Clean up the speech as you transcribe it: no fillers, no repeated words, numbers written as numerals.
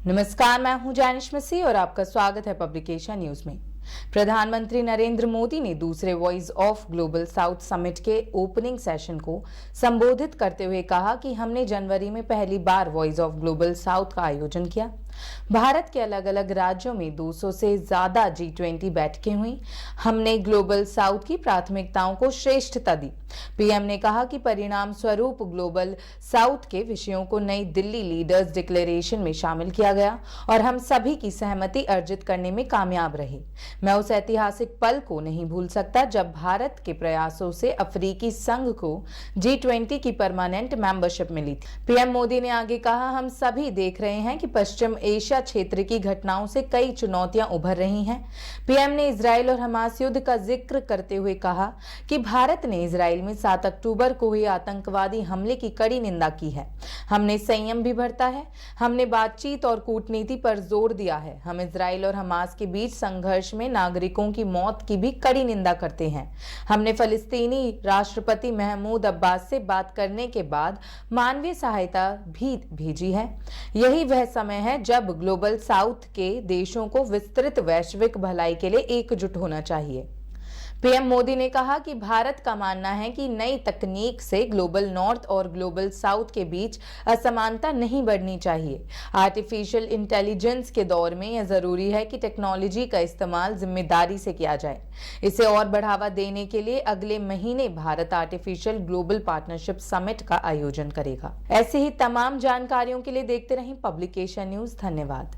नमस्कार, मैं हूं जानिश मसीह और आपका स्वागत है पब्लिकेशन न्यूज में। प्रधानमंत्री नरेंद्र मोदी ने दूसरे voice of global south summit के ओपनिंग सेशन को संबोधित करते हुए कहा कि हमने जनवरी में पहली बार वॉइस ऑफ ग्लोबल साउथ का आयोजन किया। भारत के अलग अलग राज्यों में 200 से ज्यादा G20 बैठकें हुई। हमने ग्लोबल साउथ की प्राथमिकताओं को श्रेष्ठता दी। पीएम ने कहा कि परिणाम स्वरूप ग्लोबल साउथ के विषयों को नई दिल्ली लीडर्स डिक्लेरेशन में शामिल किया गया और हम सभी की सहमति अर्जित करने में कामयाब रहे। मैं उस ऐतिहासिक पल को नहीं भूल सकता जब भारत के प्रयासों से अफ्रीकी संघ को G20 की परमानेंट मेंबरशिप मिली थी। पीएम मोदी ने आगे कहा, हम सभी देख रहे हैं कि पश्चिम एशिया क्षेत्र की घटनाओं से कई चुनौतियां उभर रही हैं। पीएम ने इजराइल और हमास युद्ध का जिक्र करते हुए कहा कि भारत ने इजराइल में 7 अक्टूबर को हुए आतंकवादी हमले की कड़ी निंदा की है। हमने संयम भी बरता है। हमने बातचीत और कूटनीति पर जोर दिया है। हम इजराइल और हमास के बीच संघर्ष में नागरिकों की मौत की भी कड़ी निंदा करते हैं। हमने फलस्तीनी राष्ट्रपति महमूद अब्बास से बात करने के बाद मानवीय सहायता भी भेजी है। यही वह समय है जब ग्लोबल साउथ के देशों को विस्तृत वैश्विक भलाई के लिए एकजुट होना चाहिए। पीएम मोदी ने कहा कि भारत का मानना है कि नई तकनीक से ग्लोबल नॉर्थ और ग्लोबल साउथ के बीच असमानता नहीं बढ़नी चाहिए। आर्टिफिशियल इंटेलिजेंस के दौर में यह जरूरी है कि टेक्नोलॉजी का इस्तेमाल जिम्मेदारी से किया जाए। इसे और बढ़ावा देने के लिए अगले महीने Bharat artificial global partnership summit का आयोजन करेगा। ऐसे ही तमाम जानकारियों के लिए देखते रहें पब्लिकेशन न्यूज। धन्यवाद।